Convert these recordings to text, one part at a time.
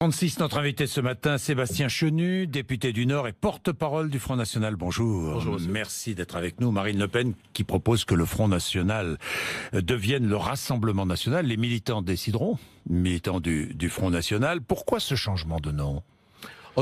8h36, notre invité ce matin, Sébastien Chenu, député du Nord et porte-parole du Front National. Bonjour. Bonjour. Merci d'être avec nous. Marine Le Pen qui propose que le Front National devienne le Rassemblement National. Les militants décideront, militants du Front National. Pourquoi ce changement de nom ?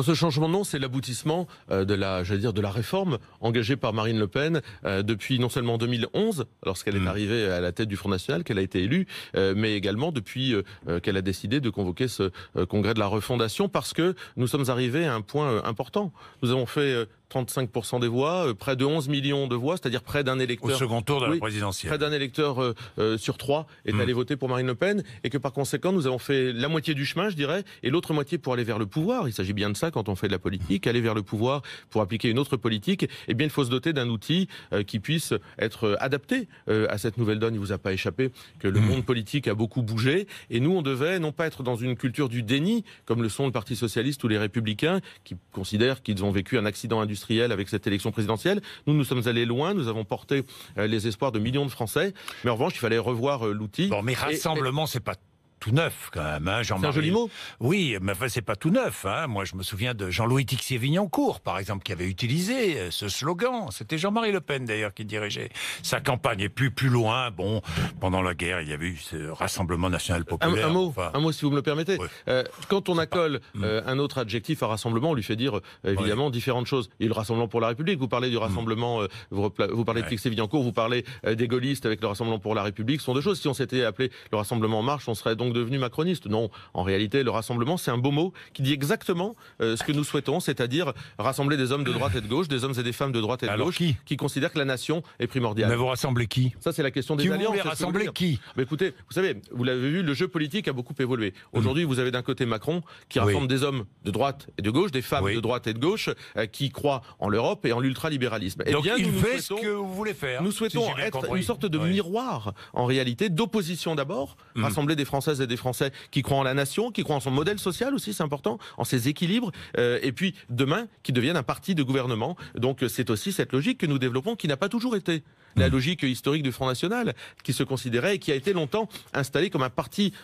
Ce changement de nom, c'est l'aboutissement de la réforme engagée par Marine Le Pen depuis non seulement 2011, lorsqu'elle est arrivée à la tête du Front National, qu'elle a été élue, mais également depuis qu'elle a décidé de convoquer ce congrès de la refondation, parce que nous sommes arrivés à un point important. Nous avons fait 35% des voix, près de 11 millions de voix, c'est-à-dire près d'un électeur... Au second tour de la présidentielle. Près d'un électeur sur 3 est allé voter pour Marine Le Pen, et que par conséquent, nous avons fait la moitié du chemin, je dirais, et l'autre moitié pour aller vers le pouvoir. Il s'agit bien de ça quand on fait de la politique, aller vers le pouvoir pour appliquer une autre politique. Eh bien, il faut se doter d'un outil qui puisse être adapté à cette nouvelle donne. Il vous a pas échappé que le monde politique a beaucoup bougé, et nous, on devait non pas être dans une culture du déni, comme le sont le Parti Socialiste ou les Républicains, qui considèrent qu'ils ont vécu un accident industriel avec cette élection présidentielle. Nous sommes allés loin, nous avons porté les espoirs de millions de Français, mais en revanche, il fallait revoir l'outil. Bon, mais rassemblement, c'est pas tout neuf quand même, hein, Jean-Marie. C'est un joli mot. Oui, mais enfin, c'est pas tout neuf. Hein. Moi, je me souviens de Jean-Louis Tixier-Vignancourt, par exemple, qui avait utilisé ce slogan. C'était Jean-Marie Le Pen, d'ailleurs, qui dirigeait sa campagne. Et plus loin, bon, pendant la guerre, il y avait eu ce Rassemblement National Populaire. Un mot, si vous me le permettez. Ouais. Quand on accole un autre adjectif à rassemblement, on lui fait dire, évidemment, différentes choses. Il y a le Rassemblement pour la République, vous parlez du Rassemblement, vous parlez de Tixier-Vignancourt, vous parlez des gaullistes avec le Rassemblement pour la République, ce sont deux choses. Si on s'était appelé le Rassemblement En Marche, on serait donc devenu macroniste. Non, en réalité, le rassemblement, c'est un beau mot qui dit exactement ce que nous souhaitons, c'est-à-dire rassembler des hommes de droite et de gauche, des hommes et des femmes de droite et de gauche, qui considèrent que la nation est primordiale. Mais vous rassemblez qui ? Ça, c'est la question des alliances. Vous voulez rassembler qui ? Mais écoutez, vous savez, vous l'avez vu, le jeu politique a beaucoup évolué. Aujourd'hui, vous avez d'un côté Macron, qui rassemble des hommes de droite et de gauche, des femmes de droite et de gauche, qui croient en l'Europe et en l'ultralibéralisme. Donc, il fait ce que vous voulez faire. Nous souhaitons être une sorte de miroir, en réalité, d'opposition d'abord, rassembler des Françaises et des Français qui croient en la nation, qui croient en son modèle social aussi, c'est important, en ses équilibres, et puis demain, qui deviennent un parti de gouvernement. Donc c'est aussi cette logique que nous développons, qui n'a pas toujours été la logique historique du Front National, qui se considérait et qui a été longtemps installé comme un parti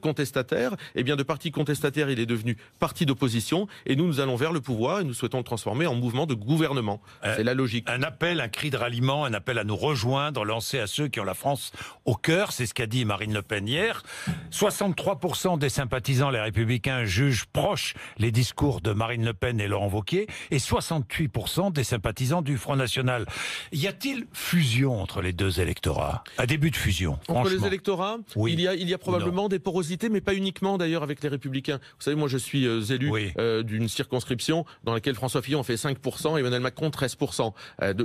contestataire. Eh bien, de parti contestataire, il est devenu parti d'opposition, et nous allons vers le pouvoir, et nous souhaitons le transformer en mouvement de gouvernement. C'est la logique. Un appel, un cri de ralliement, un appel à nous rejoindre, lancé à ceux qui ont la France au cœur, c'est ce qu'a dit Marine Le Pen hier. 63% des sympathisants Les Républicains jugent proches les discours de Marine Le Pen et Laurent Wauquiez, et 68% des sympathisants du Front National. Y a-t-il fusion entre les deux électorats ? Un début de fusion, entre les électorats, oui. il y a probablement des porosités, mais pas uniquement d'ailleurs avec les Républicains. Vous savez, moi je suis élu d'une circonscription dans laquelle François Fillon fait 5% et Emmanuel Macron 13%.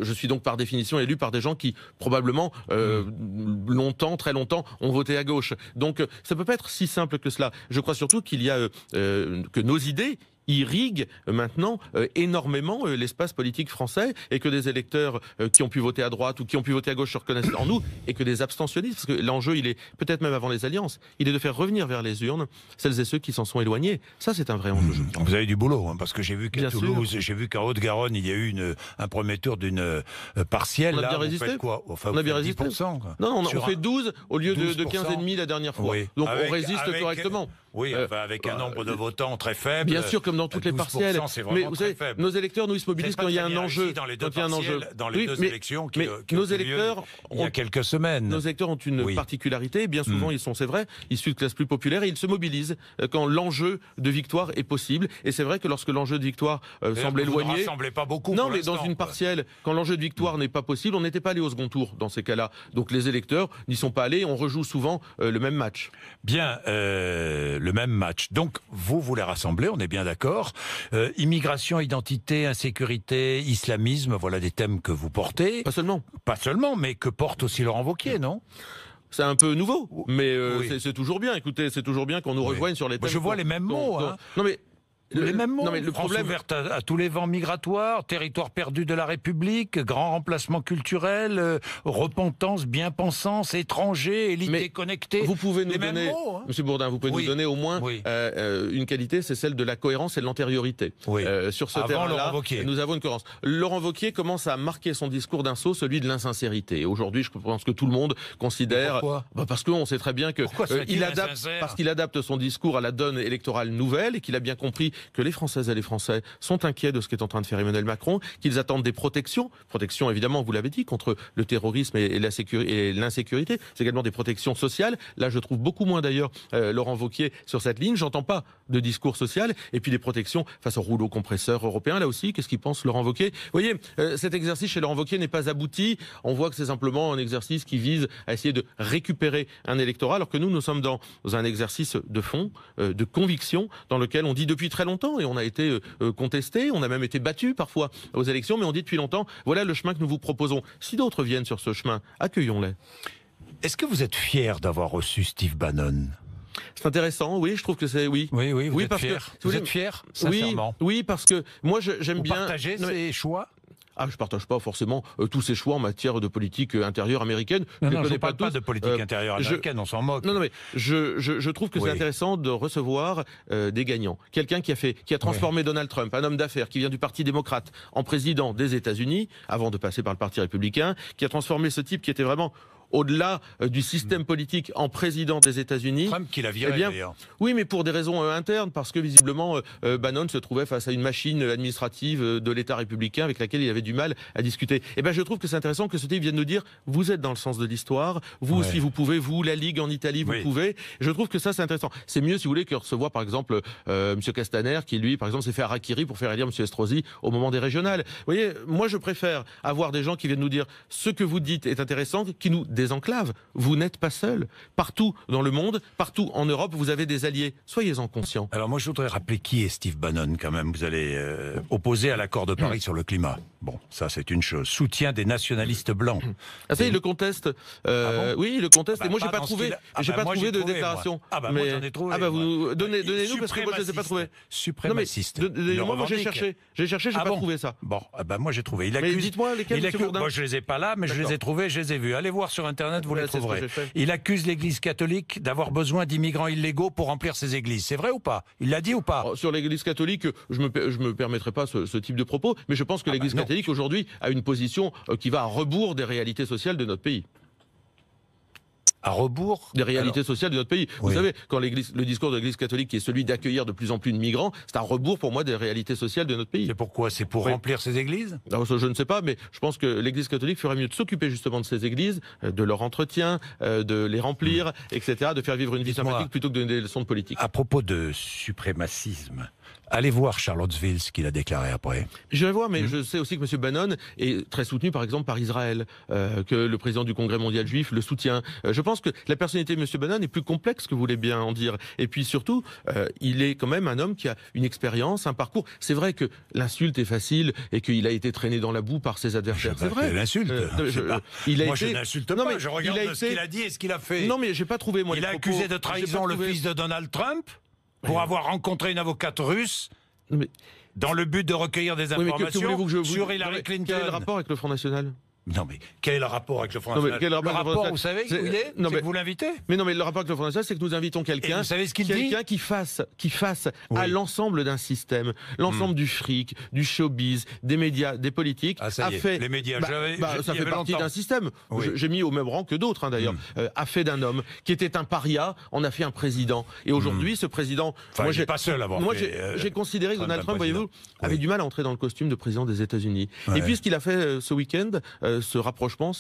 Je suis donc par définition élu par des gens qui probablement très longtemps ont voté à gauche. Donc ça peut pas être si simple que cela. Je crois surtout qu'il y a que nos idées irrigue maintenant énormément l'espace politique français, et que des électeurs qui ont pu voter à droite ou qui ont pu voter à gauche se reconnaissent en nous, et que des abstentionnistes, parce que l'enjeu, il est peut-être même avant les alliances, il est de faire revenir vers les urnes celles et ceux qui s'en sont éloignés. Ça, c'est un vrai enjeu. Vous avez du boulot, hein, parce que j'ai vu qu'à Toulouse, j'ai vu qu'en Haute-Garonne, il y a eu un premier tour d'une partielle. On a bien là, résisté. Vous faites quoi ? Enfin, on a bien résisté. 10%, quoi. Non, on fait 12 au lieu de 15,5 la dernière fois. Oui. Donc on résiste correctement. Oui, avec un nombre de votants très faible. Bien sûr, comme dans toutes les partielles. Mais vous savez, nos électeurs, nous, ils se mobilisent quand il y a un enjeu. Dans les deux élections qui nos ont eu lieu il y a quelques semaines. Nos électeurs ont une particularité. Bien souvent, ils sont, c'est vrai, issus de classes plus populaires, et ils se mobilisent quand l'enjeu de victoire est possible. Et c'est vrai que lorsque l'enjeu de victoire semble éloigné... Vous ne rassemblez pas beaucoup. Non, mais dans une partielle, quand l'enjeu de victoire n'est pas possible, on n'était pas allé au second tour dans ces cas-là. Donc les électeurs n'y sont pas allés. On rejoue souvent le même match. Bien, le même match. Donc, vous voulez rassembler, on est bien d'accord. Immigration, identité, insécurité, islamisme, voilà des thèmes que vous portez. Pas seulement. Pas seulement, mais que porte aussi Laurent Wauquiez, non ? C'est un peu nouveau, mais c'est toujours bien. Écoutez, c'est toujours bien qu'on nous rejoigne sur les thèmes. Je vois les mêmes mots. Non, mais les mêmes mots. Non, mais le France problème ouverte à tous les vents migratoires, territoire perdu de la République, grand remplacement culturel, repentance, bien-pensance, étranger, élite déconnectée. Vous pouvez nous donner, mots, hein. Monsieur Bourdin, vous pouvez nous donner au moins une qualité, c'est celle de la cohérence et de l'antériorité. Sur ce terrain-là, nous avons une cohérence. Laurent Wauquiez commence à marquer son discours d'un saut, celui de l'insincérité. Aujourd'hui, je pense que tout le monde considère... Pourquoi ? Parce qu'on sait très bien que qu'il adapte son discours à la donne électorale nouvelle et qu'il a bien compris que les Françaises et les Français sont inquiets de ce qu'est en train de faire Emmanuel Macron, qu'ils attendent des protections. Protections, évidemment, vous l'avez dit, contre le terrorisme et l'insécurité. C'est également des protections sociales. Là, je trouve beaucoup moins d'ailleurs Laurent Wauquiez sur cette ligne. J'entends pas de discours social. Et puis des protections face au rouleau compresseur européen. Là aussi, qu'est-ce qu'il pense Laurent Wauquiez ? Vous voyez, cet exercice chez Laurent Wauquiez n'est pas abouti. On voit que c'est simplement un exercice qui vise à essayer de récupérer un électorat, alors que nous sommes dans un exercice de fond, de conviction, dans lequel on dit depuis très longtemps, et on a été contesté, on a même été battu parfois aux élections, mais on dit depuis longtemps, voilà le chemin que nous vous proposons. Si d'autres viennent sur ce chemin, accueillons-les. Est-ce que vous êtes fier d'avoir reçu Steve Bannon ? C'est intéressant, oui, je trouve que c'est... Oui, vous êtes fier. Vous êtes fier, sincèrement. Oui, parce que moi, j'aime bien... Vous partagez ces choix ? Je partage pas forcément tous ces choix en matière de politique intérieure américaine. Je ne parle pas de politique intérieure américaine, on s'en moque. Non, mais je trouve que c'est intéressant de recevoir des gagnants. Quelqu'un qui a transformé Donald Trump, un homme d'affaires qui vient du Parti démocrate en président des États-Unis, avant de passer par le Parti républicain, qui a transformé ce type qui était vraiment au-delà du système politique en président des États-Unis. Trump qui l'a viré, d'ailleurs. Oui, mais pour des raisons internes, parce que visiblement Bannon se trouvait face à une machine administrative de l'État républicain avec laquelle il avait du mal à discuter. Je trouve que c'est intéressant que ce type vienne nous dire vous êtes dans le sens de l'histoire, vous aussi vous pouvez, vous, la Ligue en Italie, vous pouvez. Je trouve que ça c'est intéressant. C'est mieux, si vous voulez, que recevoir par exemple M. Castaner, qui lui, par exemple, s'est fait harakiri pour faire élire M. Estrosi au moment des régionales. Vous voyez, moi je préfère avoir des gens qui viennent nous dire ce que vous dites est intéressant, qui nous désenclave. Vous n'êtes pas seul. Partout dans le monde, partout en Europe, vous avez des alliés. Soyez-en conscients. Alors moi, je voudrais rappeler qui est Steve Bannon, quand même. Vous allez opposer à l'accord de Paris sur le climat. Bon, ça c'est une chose. Soutien des nationalistes blancs. Ça, il le conteste. Oui, il le conteste. Et moi, j'ai pas trouvé de déclaration. Moi, j'en ai trouvé. Vous donnez-nous, parce que moi, je ne les ai pas trouvés. Suprémaciste. Moi, j'ai cherché, j'ai pas trouvé ça. Bon, moi, j'ai trouvé. Dites-moi lesquels, M. Bourdin. Moi, je les ai pas là, mais je les ai trouvés, je les ai vus. Allez voir sur Internet, vous les trouverez. Il accuse l'Église catholique d'avoir besoin d'immigrants illégaux pour remplir ses églises. C'est vrai ou pas ? Il l'a dit ou pas ? Sur l'Église catholique, je me permettrai pas ce type de propos, mais je pense que l'Église catholique aujourd'hui a une position qui va à rebours des réalités sociales de notre pays. À rebours des réalités sociales de notre pays. Vous savez, quand le discours de l'Église catholique, qui est celui d'accueillir de plus en plus de migrants, c'est à rebours pour moi des réalités sociales de notre pays. C'est pourquoi ? C'est pour remplir ces églises ? Alors, je ne sais pas, mais je pense que l'Église catholique ferait mieux de s'occuper justement de ces églises, de leur entretien, de les remplir, etc., de faire vivre une vie sympathique plutôt que de donner des leçons de politique. À propos de suprémacisme, allez voir Charlottesville, ce qu'il a déclaré après. Je vais voir, mais je sais aussi que M. Bannon est très soutenu, par exemple, par Israël, que le président du Congrès mondial juif le soutient. Je pense que la personnalité de M. Bannon est plus complexe que vous voulez bien en dire. Et puis surtout, il est quand même un homme qui a une expérience, un parcours. C'est vrai que l'insulte est facile et qu'il a été traîné dans la boue par ses adversaires. C'est vrai. L'insulte. Moi, je n'insulte pas. Je regarde ce qu'il a dit et ce qu'il a fait. Non, mais j'ai pas trouvé, moi, il a accusé de trahison le fils de Donald Trump pour avoir rencontré une avocate russe dans le but de recueillir des informations sur Hillary Clinton. Quel est le rapport avec le Front National ? Non mais quel est le rapport avec le Front National ? Le rapport, vous savez où il est ? C'est que vous l'invitez ? Mais non, mais le rapport avec le Front National, c'est que nous invitons quelqu'un. Vous savez ce qu'il dit ? Quelqu'un qui fasse à l'ensemble d'un système, l'ensemble du fric, du showbiz, des médias, des politiques. Les médias. Ça fait partie d'un système. J'ai mis au même rang que d'autres, d'ailleurs. A fait d'un homme qui était un paria, on a fait un président. Et aujourd'hui, ce président. Moi, j'ai pas seul à avoir. Moi, j'ai considéré que Donald Trump, voyez-vous, avait du mal à entrer dans le costume de président des États-Unis. Et puis, ce qu'il a fait ce week-end. Ce rapprochement,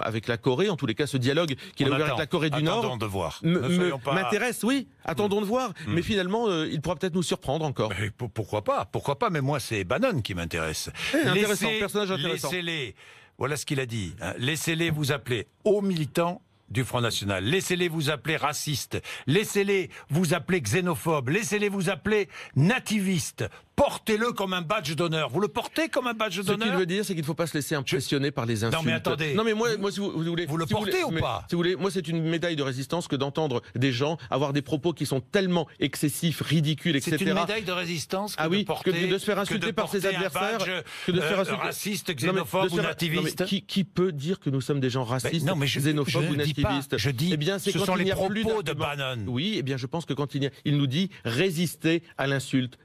avec la Corée, en tous les cas ce dialogue qu'il a ouvert avec la Corée du Nord, de voir. M'intéresse, oui, attendons de voir, mais finalement il pourra peut-être nous surprendre encore. Mais pourquoi pas, mais moi c'est Bannon qui m'intéresse. Personnage intéressant. Laissez-les, voilà ce qu'il a dit, laissez-les vous appeler hauts militants du Front National. Laissez-les vous appeler racistes. Laissez-les vous appeler xénophobes. Laissez-les vous appeler nativistes. Portez-le comme un badge d'honneur. Vous le portez comme un badge d'honneur? Ce qu'il veut dire, c'est qu'il ne faut pas se laisser impressionner par les insultes. Non mais attendez. Non mais moi si vous voulez... Vous le portez ou pas? Si vous voulez, moi c'est une médaille de résistance que d'entendre des gens avoir des propos qui sont tellement excessifs, ridicules, etc. C'est une médaille de résistance que de porter, que de se faire insulter par ses adversaires, que de se faire insulter raciste, xénophobe ou nativiste. Qui peut dire que nous sommes des gens racistes, xénophobes ou nativistes? Je dis, eh bien, ce sont les propos de Bannon. Oui, eh bien je pense que quand il nous dit résistez à l'insulte,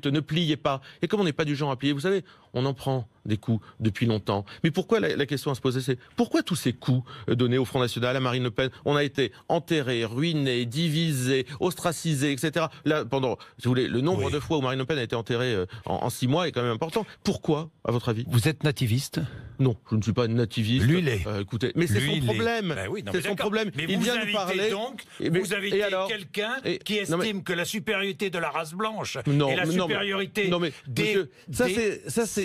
ne pliez pas. Et comme on n'est pas du genre à plier, vous savez, on en prend des coups depuis longtemps. Mais pourquoi la question à se poser, c'est pourquoi tous ces coups donnés au Front National, à Marine Le Pen? On a été enterrés, ruinés, divisés, ostracisés, etc. Là, pendant, si vous voulez, le nombre de fois où Marine Le Pen a été enterrée en 6 mois est quand même important. Pourquoi, à votre avis? Vous êtes nativiste? Non, je ne suis pas nativiste. Lui, il est. Écoutez, mais c'est son problème. Ben oui, c'est son problème. Mais il vous vient nous parler. Donc, vous invitez quelqu'un qui estime que la supériorité de la race blanche et la supériorité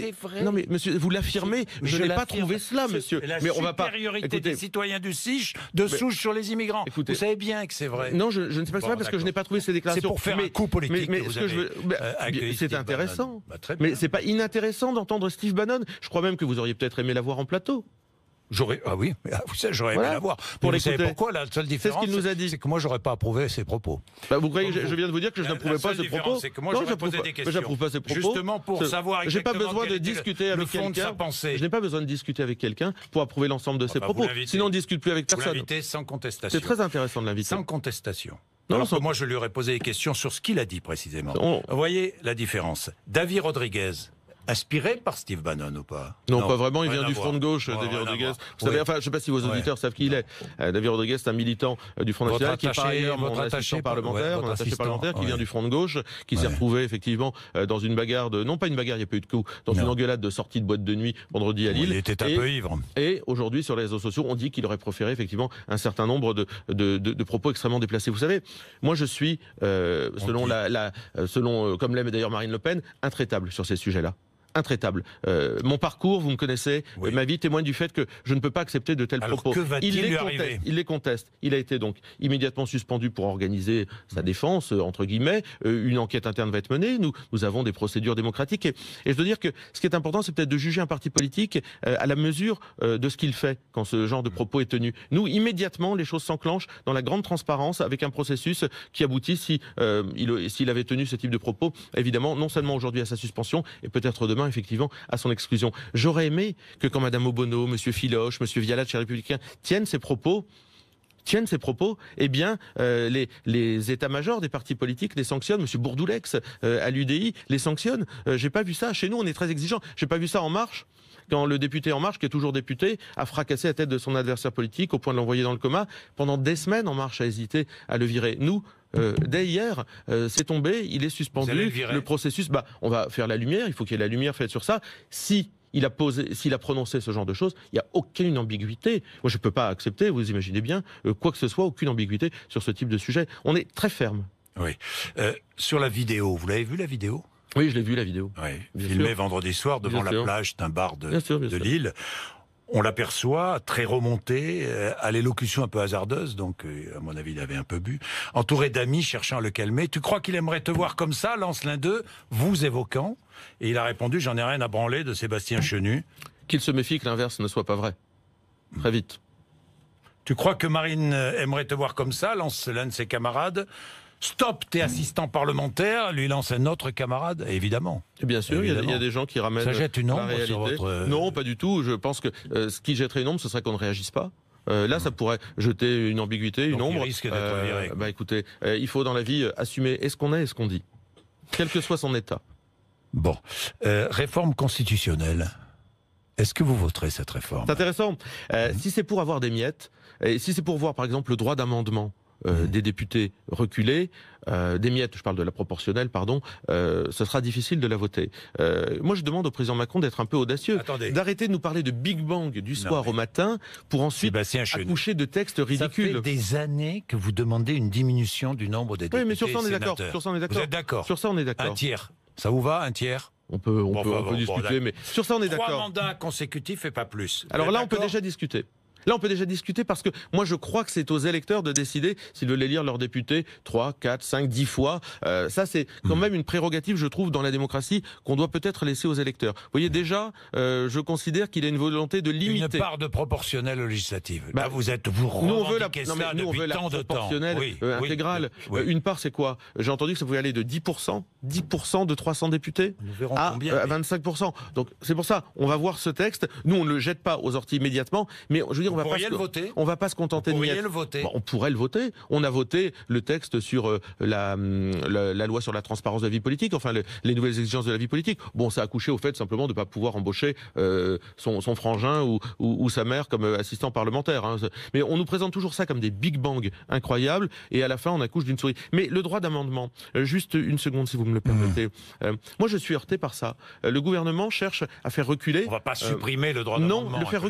c'est vrai. Non mais monsieur, vous l'affirmez. Je n'ai pas trouvé cela, monsieur. Mais on va pas. La supériorité des citoyens du Sige de souche sur les immigrants. Écoutez, vous savez bien que c'est vrai. Non, je ne sais pas que c'est vrai parce que je n'ai pas trouvé ces déclarations. C'est pour faire un coup politique. Mais ce que je veux, c'est intéressant. Mais c'est pas inintéressant d'entendre Steve Bannon. Je crois même que vous auriez peut-être aimé la voir en plateau. Ah oui, vous savez, j'aurais aimé la voir. Vous savez pourquoi? La seule différence, c'est que moi, j'aurais pas approuvé ses propos. Vous croyez que je viens de vous dire que je n'approuvais pas ses propos? C'est que moi, j'aurais posé des questions. J'approuve pas ses propos. Justement pour savoir exactement j'ai pas besoin de discuter avec quelqu'un. Je n'ai pas besoin de discuter avec quelqu'un pour approuver l'ensemble de ses propos. Sinon, on ne discute plus avec personne. Vous l'invitez sans contestation. C'est très intéressant de l'inviter. Sans contestation. Moi, je lui aurais posé des questions sur ce qu'il a dit précisément. Vous voyez la différence. David Rodriguez, inspiré par Steve Bannon ou pas? Non, pas vraiment, il vient du Front de gauche, David Rodriguez. Vous savez, enfin, je ne sais pas si vos auditeurs savent qui il est. David Rodriguez, c'est un militant du Front National, qui est par ailleurs mon assistant parlementaire, qui vient du Front de gauche, qui s'est retrouvé effectivement dans une bagarre non pas une bagarre, il n'y a pas eu de coup, dans une engueulade de sortie de boîte de nuit vendredi à Lille. Il était un peu ivre. Et aujourd'hui, sur les réseaux sociaux, on dit qu'il aurait proféré effectivement un certain nombre de propos extrêmement déplacés. Vous savez, moi je suis, selon comme l'aime d'ailleurs Marine Le Pen, intraitable sur ces sujets-là. Intraitable. Mon parcours, vous me connaissez, ma vie témoigne du fait que je ne peux pas accepter de tels propos. Que va-t-il lui arriver ? Il les conteste. Il a été donc immédiatement suspendu pour organiser sa défense, entre guillemets. Une enquête interne va être menée. Nous avons des procédures démocratiques. Et je dois dire que ce qui est important, c'est peut-être de juger un parti politique à la mesure de ce qu'il fait quand ce genre de propos est tenu. Nous, immédiatement, les choses s'enclenchent dans la grande transparence avec un processus qui aboutit, s'il avait tenu ce type de propos, évidemment, non seulement aujourd'hui à sa suspension, et peut-être demain, effectivement, à son exclusion. J'aurais aimé que quand Mme Obono, M. Filoche, M. Vialat chez les Républicains tiennent ces propos, eh bien, les états-majors des partis politiques les sanctionnent. M. Bourdoulex, à l'UDI, les sanctionne. J'ai pas vu ça. Chez nous, on est très exigeants. J'ai pas vu ça En Marche, quand le député En Marche, qui est toujours député, a fracassé la tête de son adversaire politique au point de l'envoyer dans le coma. Pendant des semaines, En Marche a hésité à le virer. Nous, dès hier, c'est tombé, il est suspendu. Le processus, on va faire la lumière, il faut qu'il y ait la lumière faite sur ça. S'il a prononcé ce genre de choses, il n'y a aucune ambiguïté. Moi, je ne peux pas accepter, vous imaginez bien, quoi que ce soit, aucune ambiguïté sur ce type de sujet. On est très ferme. Oui. Sur la vidéo, vous l'avez vu la vidéo ? Oui, je l'ai vu la vidéo. Oui. Filmée vendredi soir devant la plage d'un bar de Lille. On l'aperçoit très remonté, à l'élocution un peu hasardeuse, donc à mon avis il avait un peu bu, entouré d'amis cherchant à le calmer. Tu crois qu'il aimerait te voir comme ça, lance l'un d'eux, vous évoquant? Et il a répondu, j'en ai rien à branler de Sébastien Chenu. Qu'il se méfie que l'inverse ne soit pas vrai. Très vite. Tu crois que Marine aimerait te voir comme ça, lance l'un de ses camarades? Stop, t'es assistant parlementaire, lui lance un autre camarade, évidemment. Et bien sûr, il y a des gens qui ramènent ça jette une ombre sur votre... Non, pas du tout. Je pense que ce qui jetterait une ombre, ce serait qu'on ne réagisse pas. Là, ça pourrait jeter une ambiguïté, une ombre. Il risque d'être viré. Écoutez, il faut dans la vie assumer est-ce qu'on est, est-ce qu'on dit, quel que soit son état. Bon, réforme constitutionnelle. Est-ce que vous voterez cette réforme? C'est intéressant. Si c'est pour avoir des miettes, et si c'est pour voir, par exemple, le droit d'amendement des députés reculés, des miettes, je parle de la proportionnelle, pardon, ce sera difficile de la voter. Moi, je demande au président Macron d'être un peu audacieux, d'arrêter de nous parler de Big Bang du soir au matin, pour ensuite accoucher de textes ridicules. Ça fait des années que vous demandez une diminution du nombre des députés. Oui, mais sur ça, on est d'accord. Vous êtes d'accord? Sur ça, on est d'accord. Un tiers. Ça vous va, un tiers? On peut discuter, mais sur ça, on est d'accord. 3 mandats consécutifs et pas plus. Alors là, on peut déjà discuter. Là, on peut déjà discuter parce que moi, je crois que c'est aux électeurs de décider s'ils veulent élire leurs députés 3, 4, 5, 10 fois. Ça, c'est quand même une prérogative, je trouve, dans la démocratie qu'on doit peut-être laisser aux électeurs. Vous voyez, déjà, je considère qu'il y a une volonté de limiter... Une part de proportionnelle législative. Là, vous nous, on veut la proportionnelle intégrale. Une part, c'est quoi? J'ai entendu que ça pouvait aller de 10% de 300 députés à 25%. Donc, c'est pour ça, on va voir ce texte. Nous, on ne le jette pas aux orties immédiatement, mais je veux dire, on va pas se contenter de le voter. On pourrait le voter. On a voté le texte sur la loi sur la transparence de la vie politique, enfin les nouvelles exigences de la vie politique. Bon, ça a couché au fait simplement de ne pas pouvoir embaucher son frangin ou sa mère comme assistant parlementaire. Hein. Mais on nous présente toujours ça comme des big bang incroyables et à la fin on accouche d'une souris. Mais le droit d'amendement, juste une seconde si vous me le permettez. Moi je suis heurté par ça. Le gouvernement cherche à faire reculer... On va pas supprimer le droit d'amendement. Non, le faire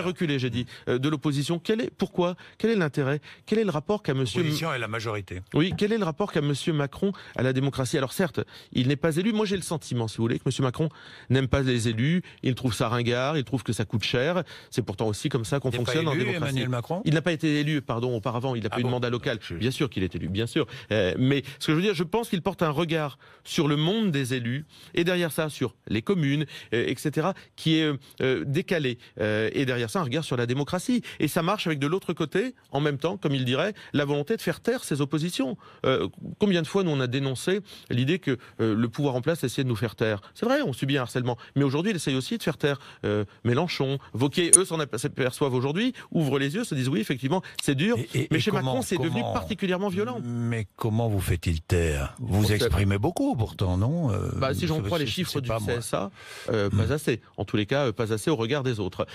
reculer, j'ai dit, de l'opposition. Pourquoi? Quel est l'intérêt? Quel est le rapport qu'a monsieur... L'opposition et la majorité. Oui, quel est le rapport qu'a monsieur Macron à la démocratie? Alors certes, il n'est pas élu. Moi j'ai le sentiment, si vous voulez, que monsieur Macron n'aime pas les élus. Il trouve ça ringard, il trouve que ça coûte cher. C'est pourtant aussi comme ça qu'on fonctionne en démocratie. Emmanuel Macron, il n'a pas été élu, auparavant. Il n'a pas eu de mandat local. Bien sûr qu'il est élu, bien sûr. Mais ce que je veux dire, je pense qu'il porte un regard sur le monde des élus et derrière ça, sur les communes, etc., qui est décalé. Et derrière ça, un regard sur la démocratie. Et ça marche avec de l'autre côté, en même temps, comme il dirait, la volonté de faire taire ses oppositions. Combien de fois nous on a dénoncé l'idée que le pouvoir en place essayait de nous faire taire? C'est vrai, on subit un harcèlement. Mais aujourd'hui, il essaye aussi de faire taire Mélenchon. Wauquiez, eux, s'en aperçoivent aujourd'hui, ouvrent les yeux, se disent oui, effectivement, c'est dur. Mais chez Macron, c'est devenu particulièrement violent. Mais comment vous fait-il taire? Vous exprimez beaucoup, pourtant, non? Si j'en crois les chiffres du CSA, pas assez. En tous les cas, pas assez au regard des autres.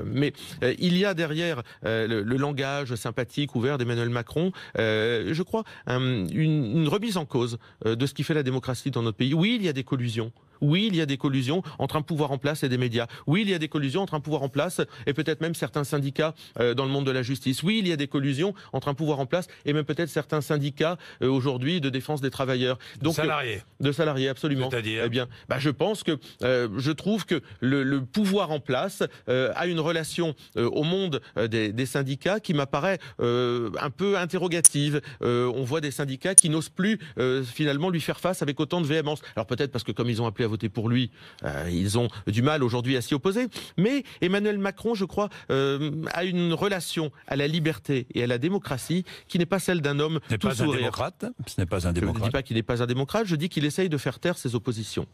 Mais il y a derrière le langage sympathique, ouvert d'Emmanuel Macron, je crois, une remise en cause de ce qui fait la démocratie dans notre pays. Oui, il y a des collusions. Oui, il y a des collusions entre un pouvoir en place et des médias. Oui, il y a des collusions entre un pouvoir en place et peut-être même certains syndicats dans le monde de la justice. Oui, il y a des collusions entre un pouvoir en place et même peut-être certains syndicats aujourd'hui de défense des travailleurs. Donc, de salariés, absolument. C'est-à-dire eh bien, je pense que je trouve que le pouvoir en place a une relation au monde des syndicats qui m'apparaît un peu interrogative. On voit des syndicats qui n'osent plus finalement lui faire face avec autant de véhémence. Alors peut-être parce que comme ils ont appelé à voter pour lui, ils ont du mal aujourd'hui à s'y opposer. Mais Emmanuel Macron, je crois, a une relation à la liberté et à la démocratie qui n'est pas celle d'un homme tout sourire. Ce n'est pas un démocrate. Je ne dis pas qu'il n'est pas un démocrate, je dis qu'il essaye de faire taire ses oppositions.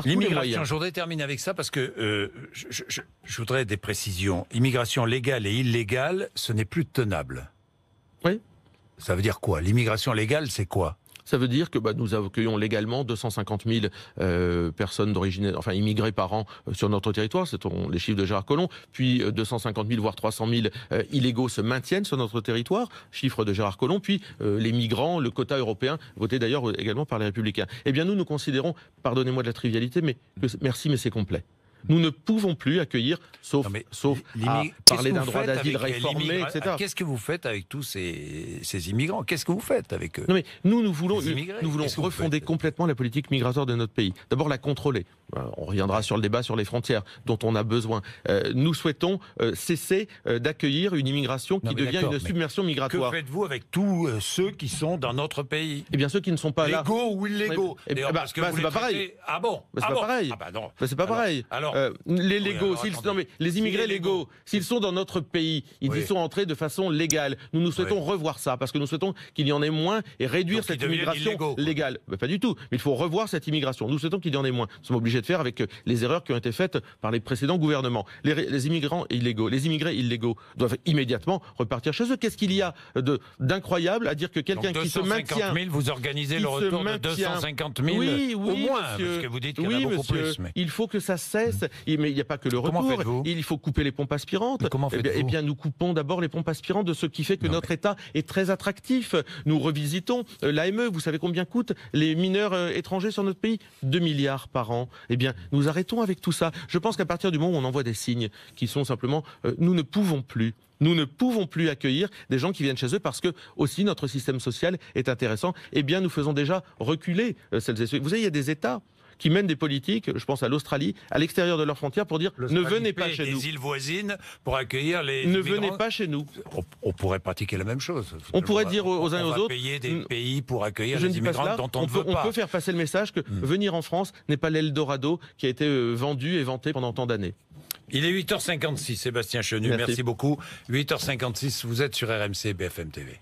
L'immigration, je voudrais terminer avec ça parce que je voudrais des précisions. Immigration légale et illégale, ce n'est plus tenable. Oui. Ça veut dire quoi? L'immigration légale, c'est quoi? Ça veut dire que nous accueillons légalement 250 000 personnes d'origine, immigrées par an sur notre territoire, c'est les chiffres de Gérard Collomb, puis 250 000 voire 300 000 illégaux se maintiennent sur notre territoire, chiffre de Gérard Collomb, puis les migrants, le quota européen, voté d'ailleurs également par les Républicains. Eh bien nous parlons, pardonnez-moi de la trivialité, mais merci, mais c'est complet. Nous ne pouvons plus accueilir, sauf à parler d'un droit d'asile réformé, etc. Qu'est-ce que vous faites avec tous ces immigrants? Qu'est-ce que vous faites avec eux? Non mais nous voulons refonder complètement la politique migratoire de notre pays. D'abord la contrôler. On reviendra sur le débat sur les frontières dont on a besoin. Nous souhaitons cesser d'accueillir une immigration qui devient une submersion migratoire. Que faites-vous avec tous ceux qui sont dans notre pays? Eh bien ceux qui ne sont pas là. Légaux ou illégaux? C'est pas pareil. Ah bon? C'est pas pareil. C'est pas pareil. Alors, les légaux, les immigrés légaux, s'ils sont dans notre pays, ils y sont entrés de façon légale. Nous souhaitons revoir ça, parce que nous souhaitons qu'il y en ait moins et réduire cette immigration légale. Pas du tout, mais il faut revoir cette immigration. Nous souhaitons qu'il y en ait moins. Nous sommes obligés de faire avec les erreurs qui ont été faites par les précédents gouvernements. Les immigrants illégaux, les immigrés illégaux doivent immédiatement repartir chez eux. Qu'est-ce qu'il y a d'incroyable à dire que quelqu'un qui se maintient... 250 000, vous organisez le retour de 250 000 oui, au moins, monsieur, parce que vous dites qu'il y en a beaucoup plus. Mais... il faut que ça cesse. Mais il n'y a pas que le retour. Il faut couper les pompes aspirantes. Eh bien, nous coupons d'abord les pompes aspirantes de ce qui fait que notre État est très attractif. Nous revisitons l'AME. Vous savez combien coûtent les mineurs étrangers sur notre pays? 2 milliards par an. Eh bien, nous arrêtons avec tout ça. Je pense qu'à partir du moment où on envoie des signes qui sont simplement nous ne pouvons plus. Nous ne pouvons plus accueillir des gens qui viennent chez eux parce que aussi notre système social est intéressant. Eh bien, nous faisons déjà reculer celles et ceux. Vous savez, il y a des États qui mènent des politiques, je pense à l'Australie, à l'extérieur de leurs frontières pour dire ne venez pas chez nous. Les îles voisines pour accueillir les Ne migrants. venez pas chez nous. On pourrait pratiquer la même chose. On pourrait dire aux uns et aux autres. Payer des pays pour accueillir je les immigrants dont on ne veut pas. On peut faire passer le message que venir en France n'est pas l'Eldorado qui a été vendu et vanté pendant tant d'années. Il est 8h56, Sébastien Chenu, merci beaucoup. 8h56, vous êtes sur RMC BFM TV.